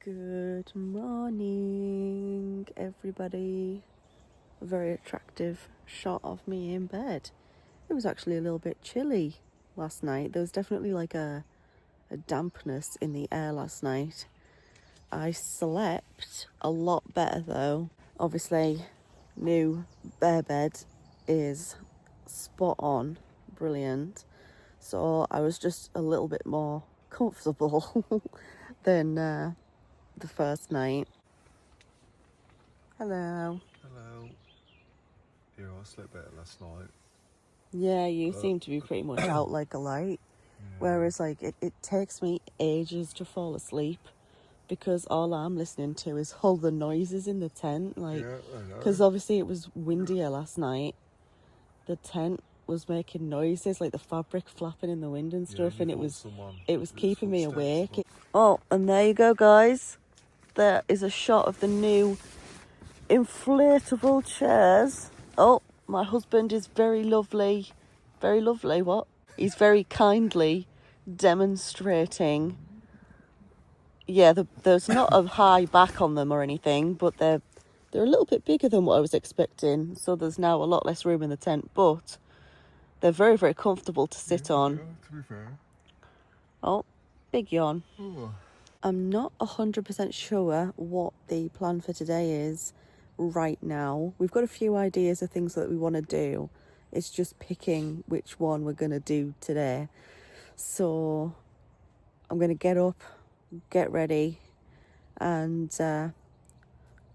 Good morning, everybody. A very attractive shot of me in bed. It was actually a little bit chilly last night. There was definitely like a dampness in the air last night. I slept a lot better though. Obviously, new bear bed is spot on, brilliant. So I was just a little bit more comfortable than the first night. Hello. Hello. Yeah, I slept better last night. Yeah, you seem to be pretty much out like a light. Yeah. Whereas like it takes me ages to fall asleep because all I'm listening to is all the noises in the tent. Like, Yeah, I know. because obviously it was windier last night. The tent was making noises like the fabric flapping in the wind and stuff, and it was keeping me awake. Oh, and there you go, guys. There is a shot of the new inflatable chairs. Oh, my husband is very lovely. What? He's very kindly demonstrating. Yeah, there's not a high back on them or anything, but they're a little bit bigger than what I was expecting. So there's now a lot less room in the tent, but they're very, very comfortable to sit on. Yeah, to be fair. Oh, big yawn. Oh. I'm not 100% sure what the plan for today is right now. We've got a few ideas of things that we want to do. It's just picking which one we're going to do today. So I'm going to get up, get ready, and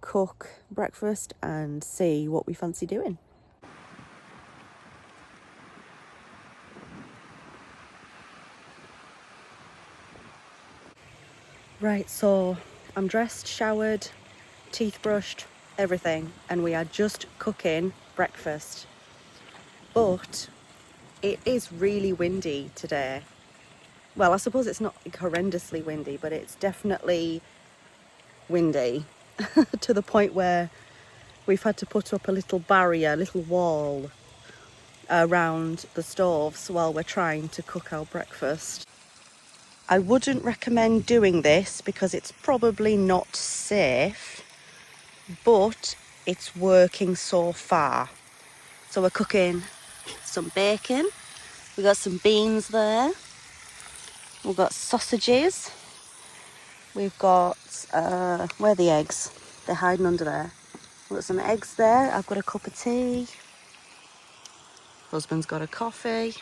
cook breakfast and see what we fancy doing. Right, so I'm dressed, showered, teeth brushed, everything, and we are just cooking breakfast. But it is really windy today. Well, I suppose it's not horrendously windy, but it's definitely windy to the point where we've had to put up a little barrier, a little wall around the stoves while we're trying to cook our breakfast. I wouldn't recommend doing this because it's probably not safe, but it's working so far. So we're cooking some bacon. We got some beans there. We've got sausages. We've got, where are the eggs? They're hiding under there. We've got some eggs there. I've got a cup of tea. Husband's got a coffee.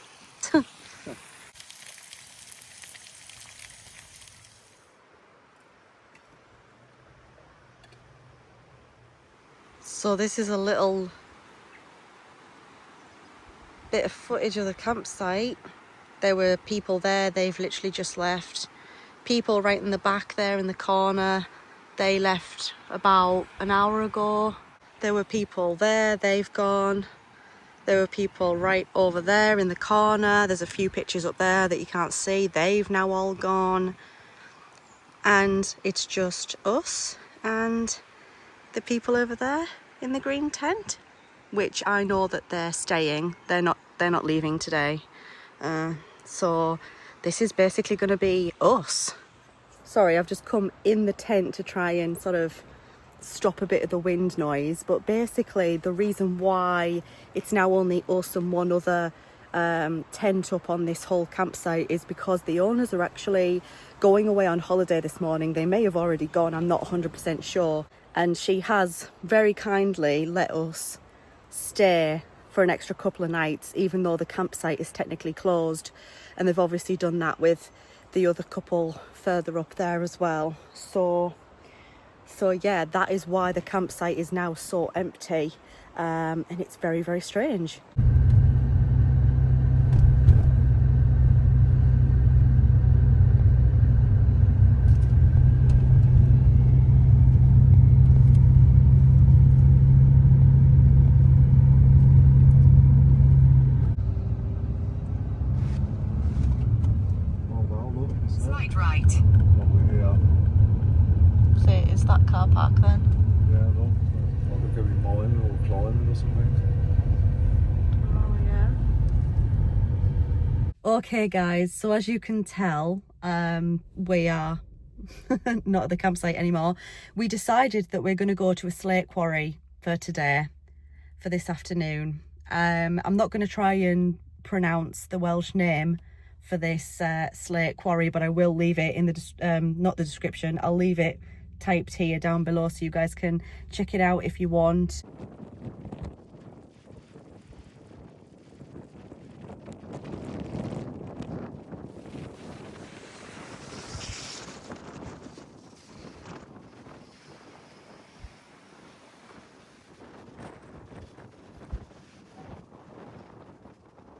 So this is a little bit of footage of the campsite. There were people there, they've literally just left. People right in the back there in the corner, they left about an hour ago. There were people there, they've gone. There were people right over there in the corner. There's a few pictures up there that you can't see. They've now all gone. And it's just us and the people over there in the green tent, which I know that they're staying. They're not leaving today. So this is basically going to be us. Sorry, I've just come in the tent to try and sort of stop a bit of the wind noise, but basically the reason why it's now only us and one other tent up on this whole campsite is because the owners are actually going away on holiday this morning. They may have already gone, I'm not 100% sure, and she has very kindly let us stay for an extra couple of nights, even though the campsite is technically closed, and they've obviously done that with the other couple further up there as well. So yeah, that is why the campsite is now so empty, and it's very, very strange. Slate right. So is that car park then? Yeah, no. I think it'll be mowing or climbing or something. Oh yeah. Okay guys, so as you can tell, we are not at the campsite anymore. We decided that we're going to go to a slate quarry for today, for this afternoon. I'm not going to try and pronounce the Welsh name for this slate quarry, but I will leave it in the not the description, I'll leave it typed here down below so you guys can check it out if you want.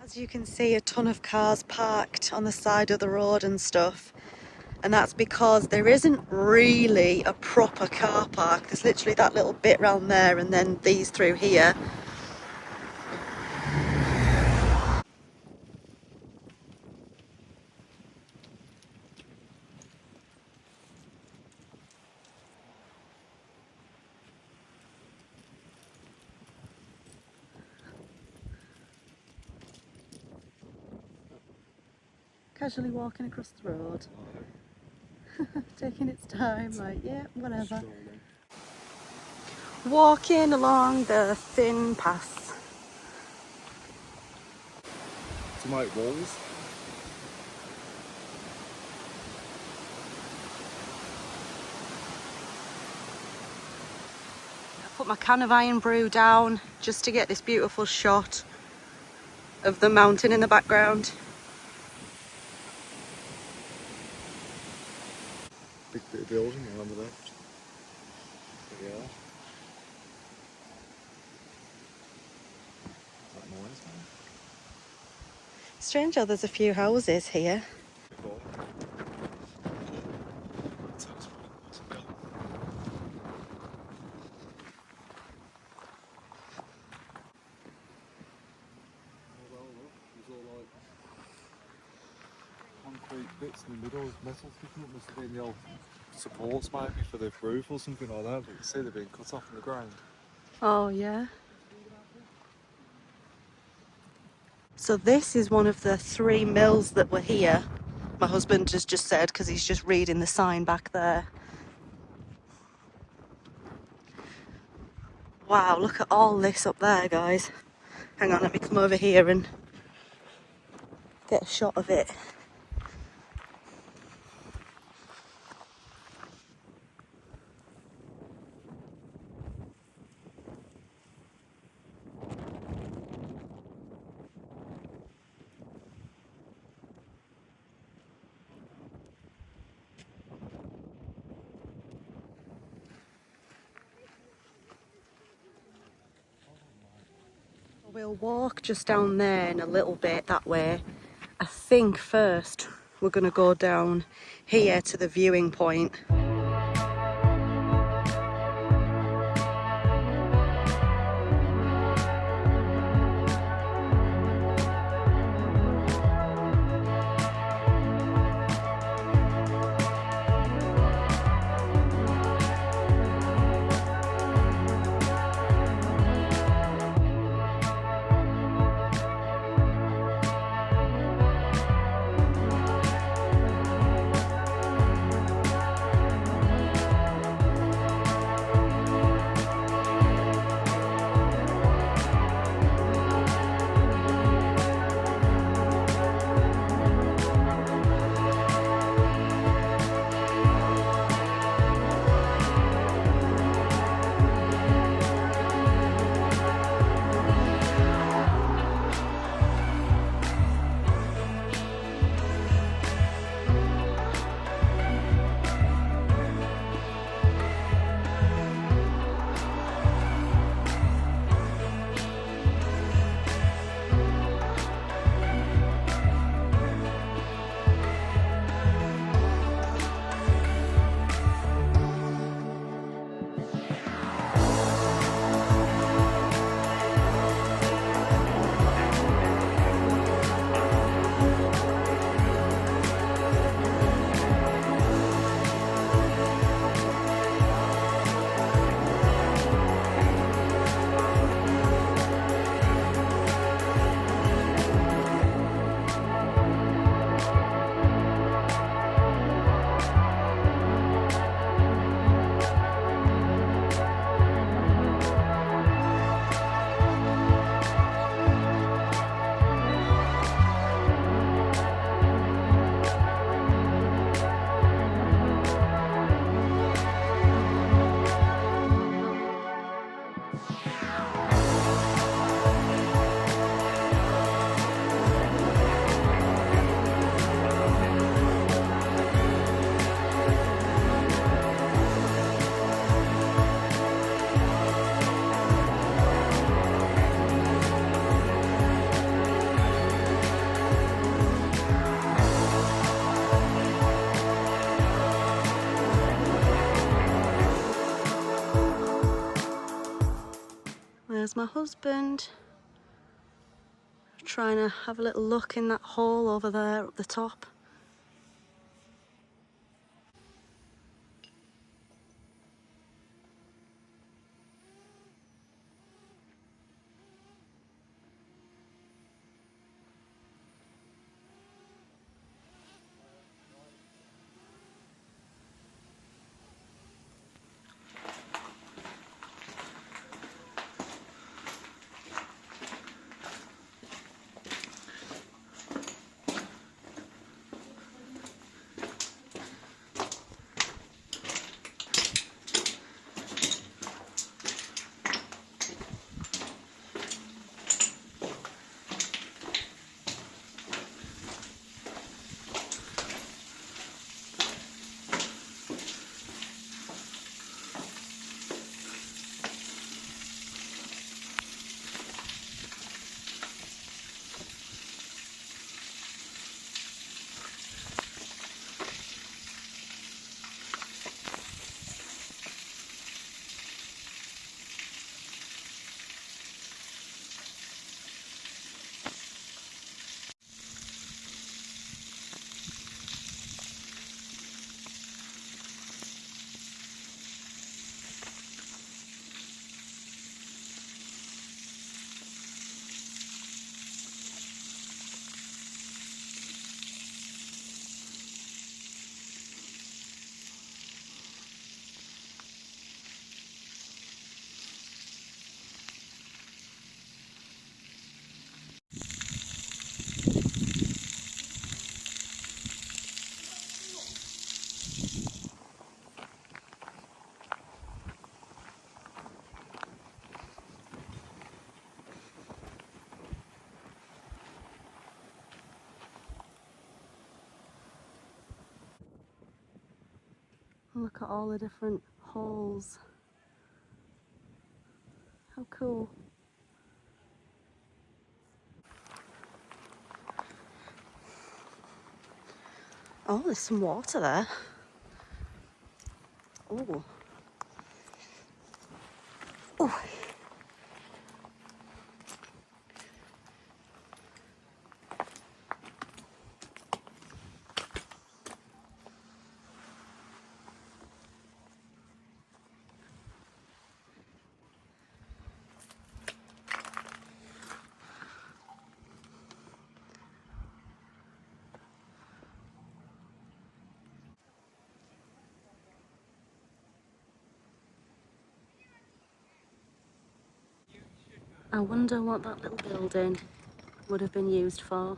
As you can see, a ton of cars parked on the side of the road and stuff, and that's because there isn't really a proper car park. There's literally that little bit round there and then these through here. Casually walking across the road, taking its time, like, yeah, whatever. Walking along the thin path. To make walls. I put my can of iron brew down just to get this beautiful shot of the mountain in the background. Big bit of building on the left. Yeah. Is that noise, man? Strange how there's a few houses here. Before. Concrete bits in the middle, metal sticking up, must have been the old supports maybe for the roof or something like that, but you can see they've been cut off from the ground. Oh yeah. So this is one of the 3 mills that were here. My husband has just said, because he's just reading the sign back there. Wow, look at all this up there, guys. Hang on, let me come over here and get a shot of it. We'll walk just down there in a little bit that way. I think first we're going to go down here to the viewing point. my husband trying to have a little look in that hole over there up the top. Look at all the different holes. How cool. Oh, there's some water there. Oh. Oh. I wonder what that little building would have been used for.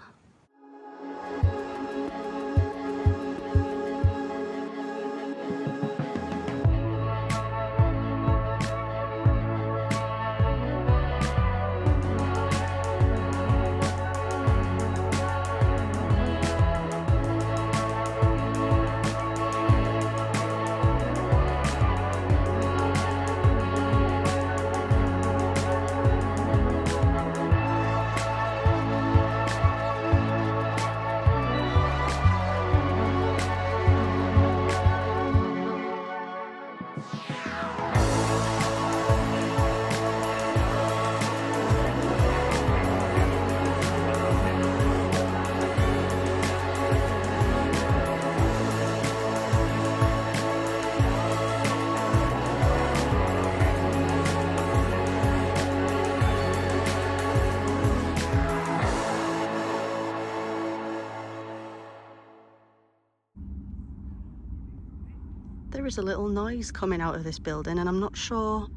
There is a little noise coming out of this building and I'm not sure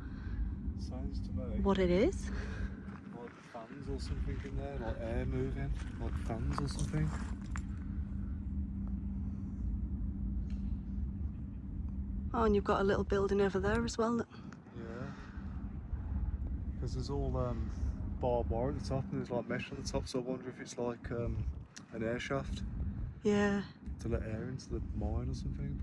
Sounds to me what it is. like fans or something in there, like air moving, like fans or something. Oh, and you've got a little building over there as well. Yeah. Because there's all barbed wire at the top and there's like mesh on the top, so I wonder if it's like an air shaft Yeah. to let air into the mine or something.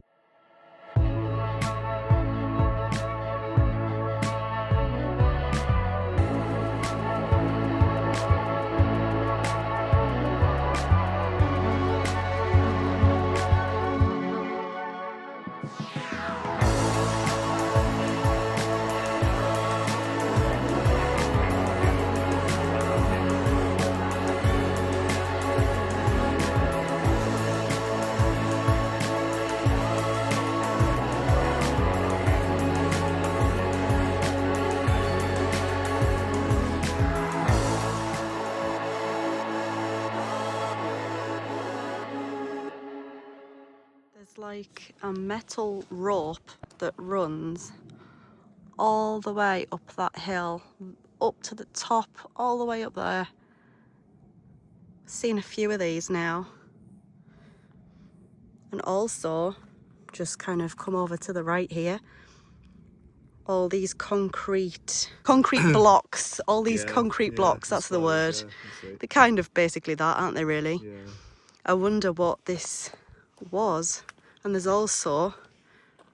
like a metal rope that runs all the way up that hill, up to the top, all the way up there. Seen a few of these now. And also, just kind of come over to the right here. All these concrete blocks, all these concrete blocks, that's the word. They're kind of basically that, aren't they, really? Yeah. I wonder what this was. And there's also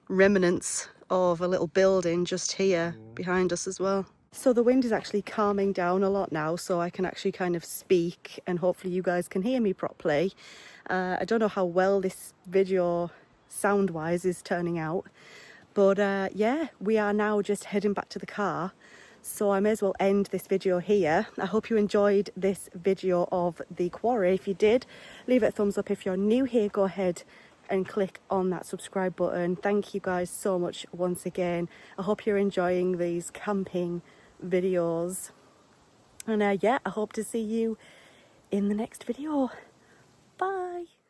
remnants of a little building just here behind us as well. So the wind is actually calming down a lot now, so I can actually kind of speak and hopefully you guys can hear me properly. I don't know how well this video sound-wise is turning out, but yeah, we are now just heading back to the car. So I may as well end this video here. I hope you enjoyed this video of the quarry. If you did, leave it a thumbs up. If you're new here, go ahead and click on that subscribe button. Thank you guys so much once again. I hope you're enjoying these camping videos. And yeah, I hope to see you in the next video. Bye.